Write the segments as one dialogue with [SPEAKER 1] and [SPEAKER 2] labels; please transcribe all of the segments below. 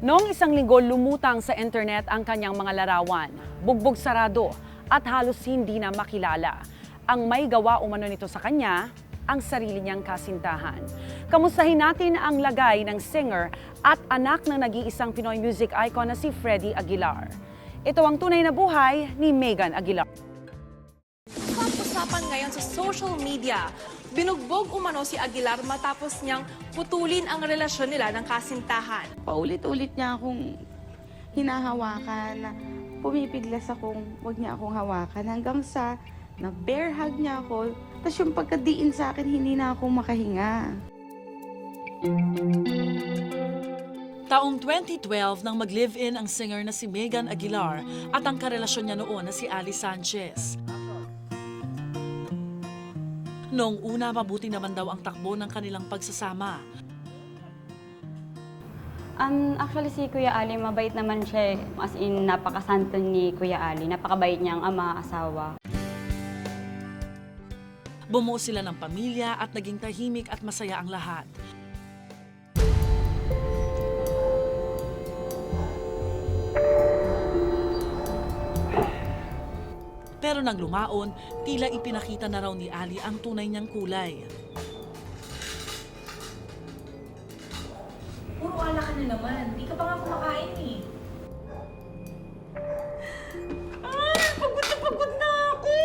[SPEAKER 1] Noong isang linggo, lumutang sa internet ang kanyang mga larawan. Bugbog sarado at halos hindi na makilala. Ang may gawa umano nito sa kanya, ang sarili niyang kasintahan. Kamustahin natin ang lagay ng singer at anak ng nag-iisang Pinoy music icon na si Freddy Aguilar. Ito ang tunay na buhay ni Megan Aguilar.
[SPEAKER 2] Usapan ngayon sa social media. Binugbog umano si Aguilar matapos niyang putulin ang relasyon nila ng kasintahan.
[SPEAKER 3] Paulit-ulit niya akong hinahawakan, na pumipiglas akong wag niya akong hawakan hanggang sa na-bear hug niya ako. Tapos yung pagkadiin sa akin, hindi na ako makahinga.
[SPEAKER 4] Taong 2012 nang mag-live-in ang singer na si Megan Aguilar at ang karelasyon niya noon na si Ali Sanchez. Noong una, mabuti naman daw ang takbo ng kanilang pagsasama.
[SPEAKER 5] Actually, si Kuya Ali, mabait naman siya. As in, napakasanto ni Kuya Ali. Napakabait niyang ama, asawa.
[SPEAKER 4] Bumuo sila ng pamilya at naging tahimik at masaya ang lahat. Pero nang lumaon, tila ipinakita na raw ni Ali ang tunay niyang kulay.
[SPEAKER 6] Puro alak ka na naman. Hindi ka pa nga kumakain eh. Ay, pagod na ako!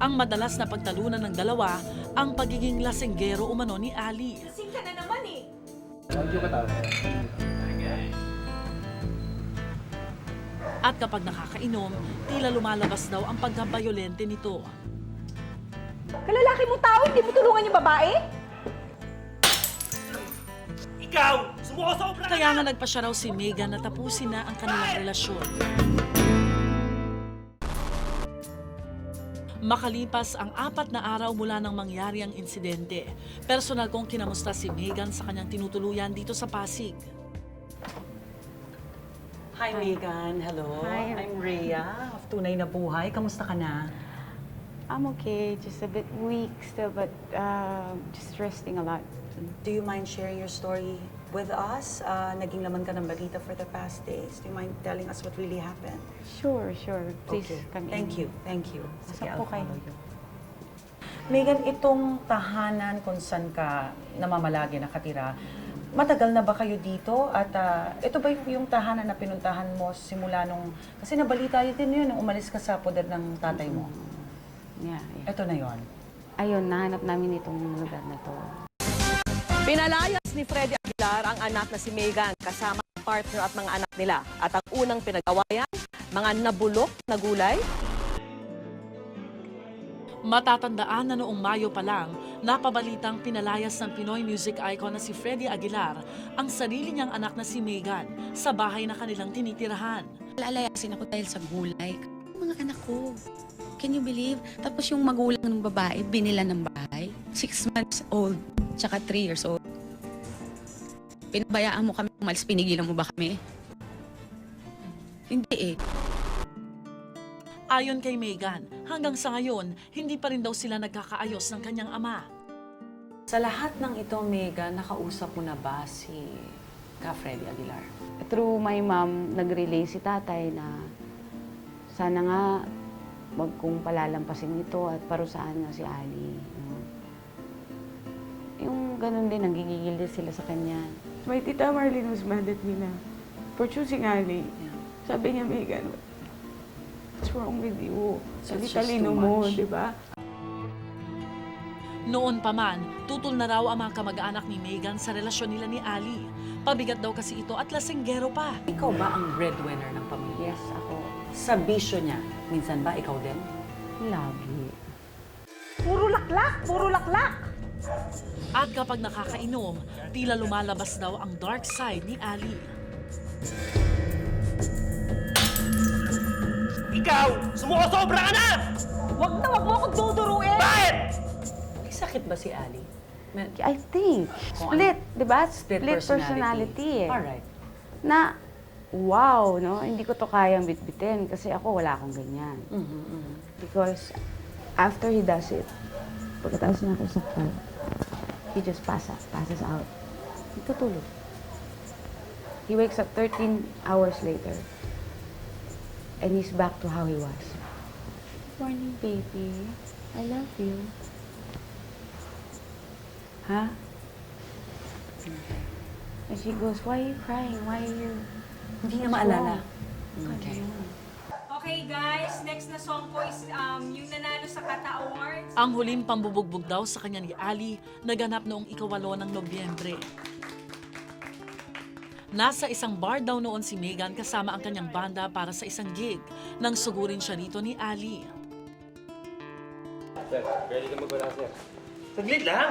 [SPEAKER 4] Ang madalas na pagtalunan ng dalawa, ang pagiging lasenggero umano ni Ali.
[SPEAKER 6] Lasing ka na naman eh.
[SPEAKER 4] At kapag nakakainom, tila lumalabas daw ang pagkabayolente nito.
[SPEAKER 6] Kalalaki mo tao, hindi mo tulungan yung babae?
[SPEAKER 7] Ikaw! Sumusobra ka
[SPEAKER 4] Kaya
[SPEAKER 7] na!
[SPEAKER 4] nga nagpa siya raw si Megan na tapusin na ang kanilang relasyon. Makalipas ang 4 na araw mula nang mangyari ang insidente, personal kong kinamusta si Megan sa kanyang tinutuluyan dito sa Pasig.
[SPEAKER 1] Hi Megan, hello.
[SPEAKER 3] Hi.
[SPEAKER 1] I'm Rhea of Tunay na Buhay. Kamusta ka na?
[SPEAKER 3] I'm okay, just a bit weak still, but just resting a lot.
[SPEAKER 1] Do you mind sharing your story with us? Naging laman ka ng balita for the past days. Do you mind telling us what really happened?
[SPEAKER 3] Sure. Please,
[SPEAKER 1] Okay.
[SPEAKER 3] come in.
[SPEAKER 1] Thank you. Sige,
[SPEAKER 3] Asa
[SPEAKER 1] I'll
[SPEAKER 3] po kayo?
[SPEAKER 1] follow you. Megan, itong tahanan kung saan ka namamalagi nakatira, matagal na ba kayo dito? At ito ba yung tahanan na pinuntahan mo simula nung... Kasi nabalita din yun nung umalis ka sa poder ng tatay mo.
[SPEAKER 3] Yeah.
[SPEAKER 1] Ito na yon.
[SPEAKER 3] Ayun, nahanap namin itong lugar na to.
[SPEAKER 2] Pinalayas ni Freddy Aguilar ang anak na si Megan kasama ang partner at mga anak nila. At ang unang pinag-awayan, mga nabulok na gulay.
[SPEAKER 4] Matatandaan na noong Mayo pa lang, napabalitang pinalayas ng Pinoy music icon na si Freddy Aguilar ang sarili niyang anak na si Megan sa bahay na kanilang tinitirahan.
[SPEAKER 8] Lalayasin ako dahil sa gulay. Mga anak ko, can you believe? Tapos yung magulang ng babae, binila ng bahay. 6 months old, tsaka 3 years old. Pinabayaan mo kami umalis, pinigilan mo ba kami? Hindi eh.
[SPEAKER 4] Ayon kay Megan, hanggang sa ngayon, hindi pa rin daw sila nagkakaayos ng kanyang ama.
[SPEAKER 1] Sa lahat ng ito, Megan, nakausap mo na ba si Freddy Aguilar?
[SPEAKER 3] Through my mom, nag-relay si tatay na sana nga wag kong palalampasin ito at parusahan nga si Ali. No? Yung ganun din, nanggigigil din sila sa kanya. My tita Marlene was mad at me na for choosing Ali.
[SPEAKER 1] Yeah.
[SPEAKER 3] Sabi niya, Megan, what's wrong with you?
[SPEAKER 1] So it's just
[SPEAKER 3] Talino
[SPEAKER 1] too
[SPEAKER 3] mo,
[SPEAKER 1] much.
[SPEAKER 3] di ba?
[SPEAKER 4] Noon pa man, tutol na raw ang mga kamag-anak ni Megan sa relasyon nila ni Ali. Pabigat daw kasi ito at lasenggero pa.
[SPEAKER 1] Ikaw ba ang breadwinner ng pamilya?
[SPEAKER 3] Yes, ako.
[SPEAKER 1] Sa bisyo niya, minsan ba ikaw din?
[SPEAKER 3] Lagi.
[SPEAKER 6] Puro laklak! Puro laklak!
[SPEAKER 4] At kapag nakakainom, tila lumalabas daw ang dark side ni Ali.
[SPEAKER 7] Ikaw! Sumusobra ka na!
[SPEAKER 6] Wag mo akong duduruin!
[SPEAKER 7] Bakit?
[SPEAKER 1] May sakit ba si Ali?
[SPEAKER 3] I think, split, di ba?
[SPEAKER 1] Split
[SPEAKER 3] personality eh.
[SPEAKER 1] Alright.
[SPEAKER 3] Na, wow, no? Hindi ko to kayang bitbitin kasi ako wala akong ganyan. Because after he does it, pagkatapos niya ako saktan, he just passes out. Tutulog. He wakes up 13 hours later. And he's back to how he was. Morning, baby. I love you. Huh? Okay. And she goes, why are you crying? Why are you...
[SPEAKER 1] Hindi niya maalala.
[SPEAKER 3] Okay.
[SPEAKER 6] Okay guys, next na song ko is yung nanalo sa Kata Awards.
[SPEAKER 4] Ang huling pambubugbog daw sa kanya ni Ali naganap noong 8 ng Nobyembre. Nasa isang bar daw noon si Megan kasama ang kanyang banda para sa isang gig nang sugurin siya rito ni Ali.
[SPEAKER 7] Sir, ready ka magwala, sir. Saglit lang.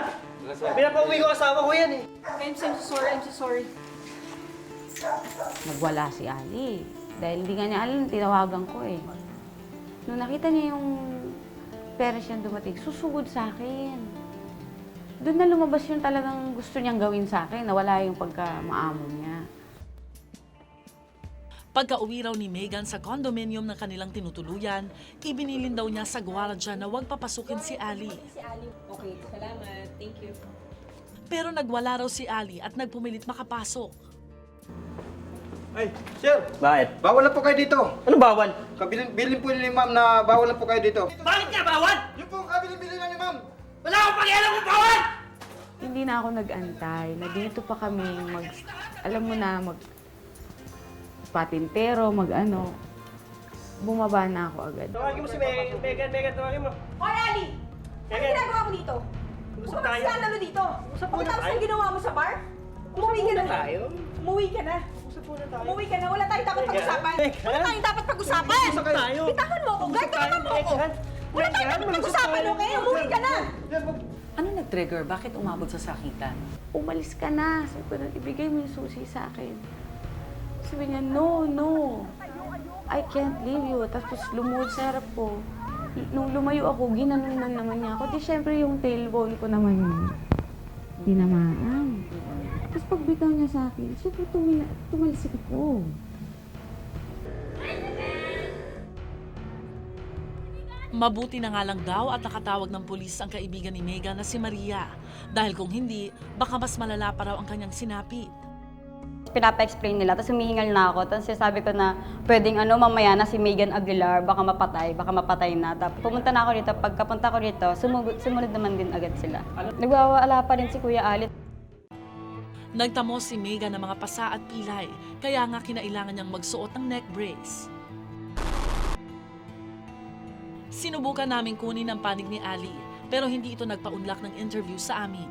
[SPEAKER 7] Pinapauwi ko kasama ko yan eh.
[SPEAKER 6] I'm so sorry.
[SPEAKER 3] Nagwala si Ali. Dahil hindi nga niya alam, tinawagan ko eh. Nung nakita niya yung parents niya dumating, susugod sa akin. Doon na lumabas yung talagang gusto niyang gawin sa akin, nawala yung pagka-maamon niya.
[SPEAKER 4] Pagka-uwi raw ni Megan sa condominium ng kanilang tinutuluyan, ibinilin daw niya sa gwardiya na huwag papasukin si Ali.
[SPEAKER 6] Okay, salamat. Thank you.
[SPEAKER 4] Pero nagwala raw si Ali at nagpumilit makapasok.
[SPEAKER 9] Ay, sir,
[SPEAKER 7] Bakit?
[SPEAKER 9] bawal na po kayo dito.
[SPEAKER 7] Anong bawal?
[SPEAKER 9] Bilin po ni ma'am na bawal na po kayo dito.
[SPEAKER 7] Bakit nga bawal?
[SPEAKER 9] Yung po, kabilin-bilin lang ni ma'am.
[SPEAKER 7] Wala akong pakialam kung bawal!
[SPEAKER 3] Hindi na ako nag-antay, na dito pa kami alam mo na, patintero, bumaba na ako agad.
[SPEAKER 7] Tawagin mo si Megan, tawagin mo.
[SPEAKER 6] Hoy, Ali! Ano
[SPEAKER 7] Megan.
[SPEAKER 6] ginagawa mo dito?
[SPEAKER 7] Usap
[SPEAKER 6] Baka
[SPEAKER 7] tayo.
[SPEAKER 6] skandalo dito.
[SPEAKER 7] Usap muna
[SPEAKER 6] Pagkatapos
[SPEAKER 7] tayo.
[SPEAKER 6] ng ginawa mo sa bar, umuwi ka na.
[SPEAKER 7] tayo.
[SPEAKER 6] Umuwi ka na.
[SPEAKER 7] Usap muna tayo.
[SPEAKER 6] Umuwi ka na. Wala tayong dapat
[SPEAKER 7] Megan.
[SPEAKER 6] pag-usapan.
[SPEAKER 7] Megan.
[SPEAKER 6] Wala tayong dapat pag-usapan.
[SPEAKER 7] Usap tayo.
[SPEAKER 6] Bitawan mo ako. Guys, bitawan mo ako.
[SPEAKER 7] Megan.
[SPEAKER 6] Wala tayong dapat pag-usapan, okay? Umuwi ka na.
[SPEAKER 1] Ano nag-trigger? Bakit umabot sa sakitan?
[SPEAKER 3] Umalis ka na. Sabi ko, ibigay mo yung susi sa akin. Sabi niya, no. I can't leave you. Tapos lumuhod sa harap ko. Nung lumayo ako, ginanon lang naman niya ako. Di syempre yung tailbone ko naman yun. Tinamaan. Tapos pagbitaw niya sa akin, syempre tumalsik ako.
[SPEAKER 4] Mabuti na nga lang daw at nakatawag ng pulis ang kaibigan ni Megan na si Maria. Dahil kung hindi, baka mas malala pa raw ang kanyang sinapit.
[SPEAKER 5] Pinapa-explain nila, tapos humihingal na ako. Tapos sabi ko na pwedeng mamaya na si Megan Aguilar, baka mapatay na. Tapos pumunta na ako dito, pagkapunta ko dito, sumunod naman din agad sila. Nagwawala pa rin si Kuya Ali.
[SPEAKER 4] Nagtamo si Megan ng mga pasa at pilay, kaya nga kinailangan niyang magsuot ng neck brace. Sinubukan naming kunin ang panig ni Ali, pero hindi ito nagpaunlak ng interview sa amin.